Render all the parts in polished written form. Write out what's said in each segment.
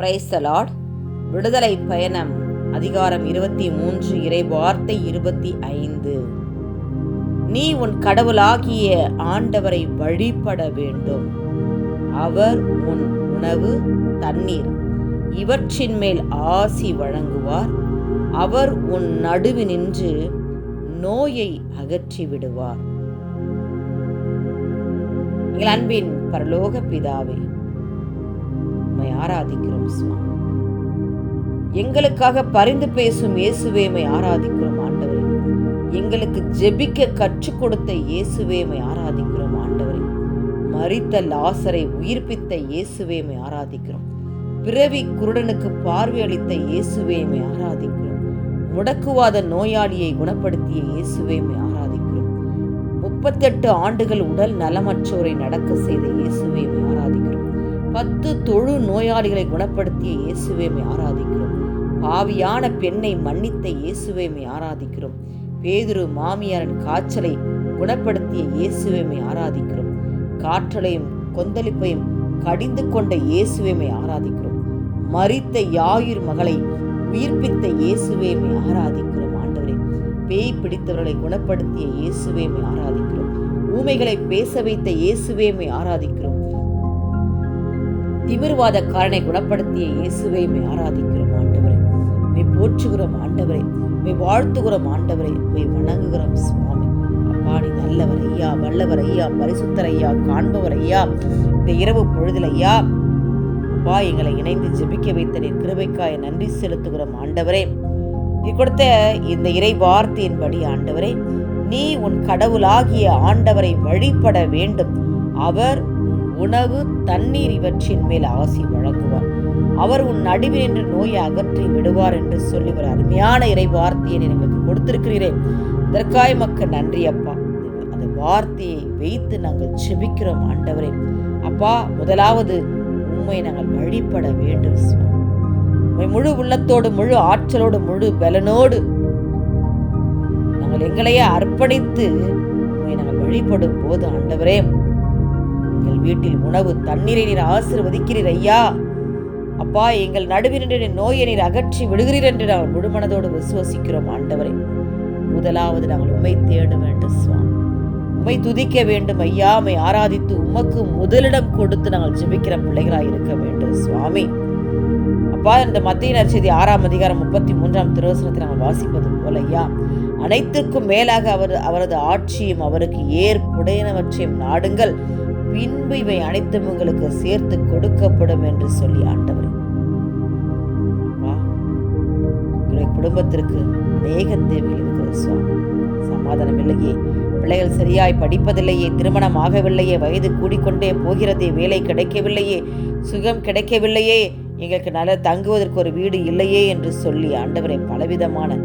Praise the Lord. விடுதலை பயணம் அதிகாரம் 23 இறை வார்த்தை 25. நீ உன் கடவுளாகிய ஆண்டவரை வழிபட வேண்டும். அவர் உன் உணவு, தண்ணீர் இவற்றின் மேல் ஆசி வழங்குவார். அவர் உன் நடுவினின்று நோயை அகற்றி விடுவார். எங்கள் அன்பின் பரலோக பிதாவே, உம்மை ஆராதிக்கிறோம் சுவாமி. எங்களுக்காக பரிந்து பேசும் இயேசுவே, உம்மை ஆராதிக்கிறோம் ஆண்டவரே. எங்களுக்கு ஜெபிக்க கற்றுக் கொடுத்த இயேசுவே, உம்மை ஆராதிக்கிறோம் ஆண்டவரே. மரித்த லாசரை உயிர்ப்பித்த இயேசுவே, உம்மை ஆராதிக்கிறோம். பிறவி குருடனுக்கு பார்வை அளித்த இயேசுவே, உம்மை ஆராதிக்கிறோம். முடக்குவாத நோயாளியை குணப்படுத்திய இயேசுவே, உம்மை ஆராதிக்கிறோம். 38 ஆண்டுகள் உடல் நலமற்றோரை நடக்க செய்த இயேசுவே, உம்மை ஆராதிக்கிறோம். 10 தொழு நோயாளிகளை குணப்படுத்திய இயேசுவே, உம்மை ஆராதிக்கிறோம். பாவியான பெண்ணை மன்னித்த இயேசுவே, உம்மை ஆராதிக்கிறோம். பேதுரு மாமியாரின் காய்ச்சலை குணப்படுத்திய இயேசுவே, உம்மை ஆராதிக்கிறோம். காற்றலையும் கொந்தளிப்பையும் கடிந்து கொண்ட இயேசுவே, உம்மை ஆராதிக்கிறோம். மரித்த யாயிர் மகளை உயிர்ப்பித்த இயேசுவே, உம்மை ஆராதிக்கிறோம் ஆண்டவரே. பேய் பிடித்தவர்களை குணப்படுத்திய இயேசுவே, உம்மை ஆராதிக்கிறோம். ஊமைகளை பேச வைத்த இயேசுவே, உம்மை ஆராதிக்கிறோம். திமிர்வாதக்காரனை குணப்படுத்திய இயேசுவே, உம்மை ஆராதிக்கிறோம் ஆண்டவரே. உம்மை போற்றுகிறோம் ஆண்டவரே. உம்மை வாழ்த்துகிறோம் ஆண்டவரே. உம்மை வணங்குகிறோம் சுவாமி. அப்பா, நீ நல்லவர் ஐயா, வல்லவர் ஐயா, பரிசுத்தர் ஐயா, காண்பவர் ஐயா. இந்த இரவு பொழுதில் ஐயா அப்பா, எங்களை இணைந்து ஜெபிக்க வைத்த நீர் கிருபைக்காய் நன்றி செலுத்துகிறோம் ஆண்டவரே. நீ கொடுத்த இந்த இறை வார்த்தையின்படி ஆண்டவரே, நீ உன் கடவுளாகிய ஆண்டவரை வழிபட வேண்டும். அவர் உணவு, தண்ணீர் இவற்றின் மேல் ஆசி வழங்குவார். அவர் உன் நடுவில் நின்று நோயை அகற்றி விடுவார் என்று சொல்லி ஒரு அருமையான இறை வார்த்தையை எங்களுக்கு கொடுத்திருக்கிறீரே, இதற்காய் மக்கள் நன்றி அப்பா. அந்த வார்த்தையை வைத்து நாங்கள் ஜெபிக்கிறோம் ஆண்டவரே. அப்பா, முதலாவது உம்மை நாங்கள் வழிபட வேண்டும் சுவாமி. உம்மை முழு உள்ளத்தோடு, முழு ஆற்றலோடு, முழு பலனோடு நாங்கள் எங்களையே அர்ப்பணித்து உம்மை நாங்கள் வழிபடும் போது ஆண்டவரே, எங்கள் வீட்டில் உணவு, தண்ணீரை நீர் ஆசீர்வதிக்கிறீர் ஐயா. அப்பா, எங்கள் நடுவினின்ற நோயை நீர் அகற்றி விடுகிறீர் என்று நாங்கள் முழுமனதோடு விசுவசிக்கிறோம் ஆண்டவரே. முதலாவது நாங்கள் உம்மை தேட வேண்டும் சுவாமி. உம்மை துதிக்க வேண்டும் ஐயா. உம்மை ஆராதித்து உமக்கு முதலிடம் கொடுத்து நாங்கள் ஜெபிக்கிற பிள்ளைகளாக இருக்க வேண்டும் சுவாமி. அப்பா, இந்த மத்திய நற்செய்தி 6ஆம் அதிகாரம் 33ஆம் திருவசனத்தை நாங்கள் வாசிப்பது போல ஐயா, அனைத்திற்கும் மேலாக அவரது ஆட்சியும் அவருக்கு ஏற்புடையனவற்றையும் நாடுங்கள், பின்பு இவை அனைத்தும் உங்களுக்கு சேர்த்து கொடுக்கப்படும் என்று சொல்லி ஆண்டவர். உங்களுடைய குடும்பத்திற்கு அநேக தேவைகள் இருக்கிறது சுவாமி. சமாதானம் இல்லையே, பிள்ளைகள் சரியாய் படிப்பதில்லையே, திருமணம் ஆகவில்லையே, வயது கூடிக்கொண்டே போகிறதே, வேலை கிடைக்கவில்லையே, சுகம் கிடைக்கவில்லையே, எங்களுக்கு நல்ல தங்குவதற்கு ஒரு வீடு இல்லையே என்று சொல்லி ஆண்டவரே பலவிதமான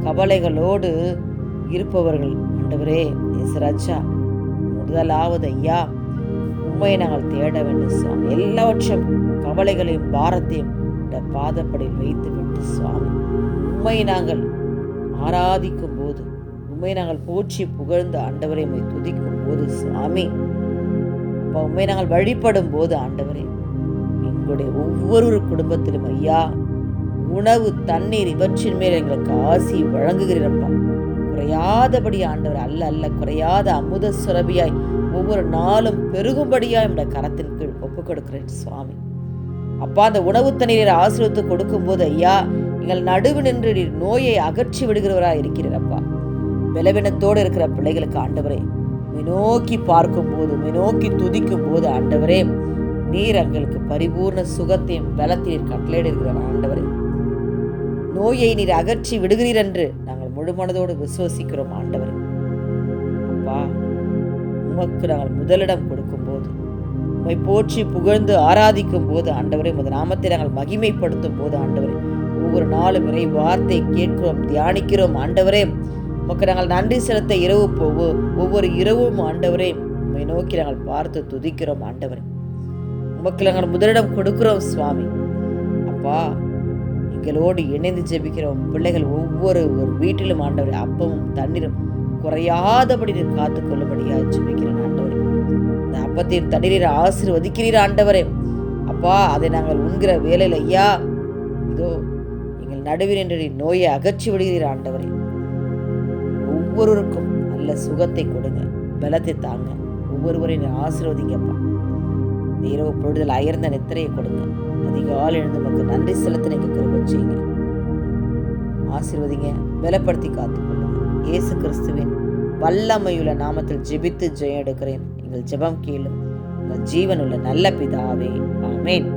கவலைகளோடு இருப்பவர்கள் ஆண்டவரே இயேசுராஜா, முதலாவது ஐயா உம்மை நாங்கள் தேட வேண்டும் சுவாமி. எல்லாவற்றும் கவலைகளையும் பாரத்தையும் பாதப்படியில் வைத்து விட்டு சுவாமி, உம்மை நாங்கள் ஆராதிக்கும் போது, உம்மை நாங்கள் போற்றி புகழ்ந்து ஆண்டவரை உம்மை துதிக்கும் போது சுவாமி, அப்போ உம்மை நாங்கள் வழிபடும் போது ஆண்டவரே, எங்களுடைய ஒவ்வொரு குடும்பத்திலும் ஐயா உணவு, தண்ணீர் இவற்றின் மேல் எங்களுக்கு ஆசி வழங்குகிறப்பா. குறையாதபடி ஆண்டவர் அல்ல குறையாத அமுத சுரபியாய் ஒவ்வொரு நாளும் பெருகும்படியாய் நம்முடைய கரத்தின் கீழ் ஒப்புக் கொடுக்கிறேன் சுவாமி. அப்பா, அந்த உணவு தண்ணீரை ஆசீர்வதித்து கொடுக்கும் போது ஐயா, எங்கள் நடுவு நின்று நோயை அகற்றி விடுகிறவராக இருக்கிறப்பா. பலவீனத்தோடு இருக்கிற பிள்ளைகளுக்கு ஆண்டவரே, உம்மை நோக்கி பார்க்கும் போது, உம்மை நோக்கி துதிக்கும் போது ஆண்டவரே, நீர் எங்களுக்கு பரிபூர்ண சுகத்தையும் பலத்தையும் கட்டளையிடுகிற ஆண்டவரே, நோயை நீர் அகற்றி விடுகிறீர் என்று நாங்கள் முழுமனதோடு விசுவசிக்கிறோம் ஆண்டவரே. அப்பா, உமக்கு நாங்கள் முதலிடம் கொடுக்கும் போது, உம்மை போற்றி புகழ்ந்து ஆராதிக்கும் போது ஆண்டவரே, உமது நாமத்தை நாங்கள் மகிமைப்படுத்தும் போது ஆண்டவரே, ஒவ்வொரு நாளும் இறை வார்த்தை கேட்கிறோம், தியானிக்கிறோம் ஆண்டவரே. உமக்கு நாங்கள் நன்றி செலுத்த ஒவ்வொரு இரவும் ஆண்டவரே உம்மை நோக்கி நாங்கள் பார்த்து துதிக்கிறோம் ஆண்டவரே. உமக்கு நாங்கள் முதலிடம் கொடுக்கிறோம் சுவாமி. அப்பா, எங்களோடு இணைந்து ஜெபிக்கிறோம் பிள்ளைகள் ஒவ்வொரு வீட்டிலும் ஆண்டவரே அப்பமும் தண்ணீரும் குறையாதபடி நீர் காத்துக்கொள்ளும்படியாக ஜெபிக்கிறேன் ஆண்டவரே. இந்த அப்பத்தையும் தண்ணீரை ஆசீர்வதிக்கிறீர் ஆண்டவரே. அப்பா, அதை நாங்கள் உண்கிற வேலையில் ஐயா, இதோ எங்கள் நடுவில் நின்று நீர் நோயை அகற்றி விடுகிறீர் ஆண்டவரே. ஒவ்வொருவருக்கும் நல்ல சுகத்தை கொடுங்க, பலத்தை தாங்க. ஒவ்வொருவரையும் நீர் ஆசீர்வதிங்கப்பா. இந்த இரவு பொழுதில் அயர்ந்த நித்திரையை கொடுங்க. அதிகாலை எழுந்து நமக்கு நன்றி செலுத்த நீங்க கிருபை செய்யுங்க. ஆசீர்வதிங்க, பலப்படுத்தி காத்துக்கொள்ளுங்க. இயேசு கிறிஸ்துவின் வல்லமையுள்ள நாமத்தில் ஜெபித்து ஜெயம் எடுக்கிறேன். எங்கள் ஜெபம் கேளும். உங்கள் ஜீவனுள்ள நல்ல பிதாவே, ஆமென்.